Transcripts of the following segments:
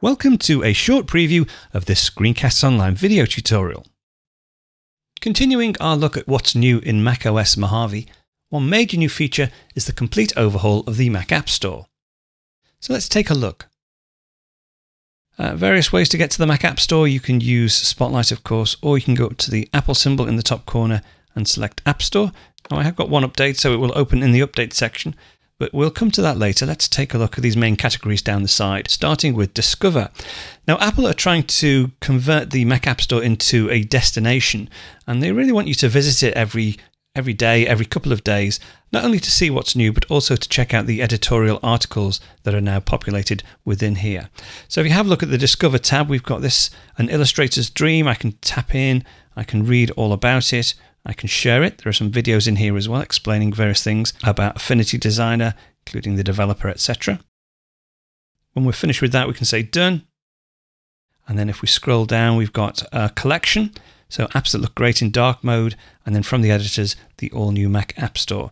Welcome to a short preview of this Screencasts Online video tutorial. Continuing our look at what's new in macOS Mojave, one major new feature is the complete overhaul of the Mac App Store. So let's take a look. Various ways to get to the Mac App Store. You can use Spotlight, of course, or you can go up to the Apple symbol in the top corner and select App Store. Now I have got one update, so it will open in the update section. But we'll come to that later. Let's take a look at these main categories down the side, starting with Discover. Now, Apple are trying to convert the Mac App Store into a destination, and they really want you to visit it every day, every couple of days, not only to see what's new, but also to check out the editorial articles that are now populated within here. So if you have a look at the Discover tab, we've got this, an illustrator's dream. I can tap in, I can read all about it. I can share it. There are some videos in here as well explaining various things about Affinity Designer, including the developer, etc. When we're finished with that, we can say done. And then if we scroll down, we've got a collection. So apps that look great in dark mode. And then from the editors, the all-new Mac App Store.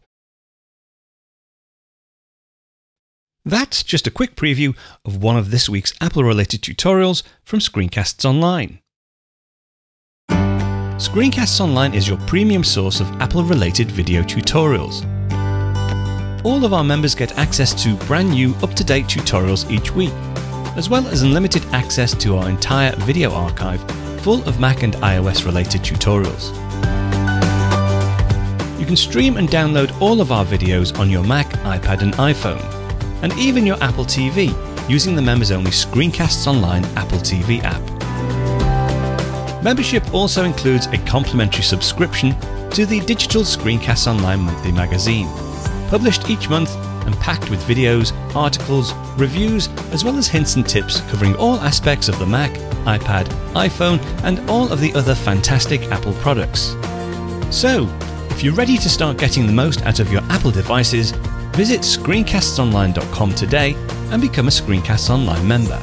That's just a quick preview of one of this week's Apple-related tutorials from Screencasts Online. Screencasts Online is your premium source of Apple-related video tutorials. All of our members get access to brand new, up-to-date tutorials each week, as well as unlimited access to our entire video archive full of Mac and iOS-related tutorials. You can stream and download all of our videos on your Mac, iPad and iPhone, and even your Apple TV using the members-only Screencasts Online Apple TV app. Membership also includes a complimentary subscription to the digital Screencasts Online monthly magazine, published each month and packed with videos, articles, reviews, as well as hints and tips covering all aspects of the Mac, iPad, iPhone, and all of the other fantastic Apple products. So, if you're ready to start getting the most out of your Apple devices, visit ScreenCastsOnline.com today and become a Screencasts Online member.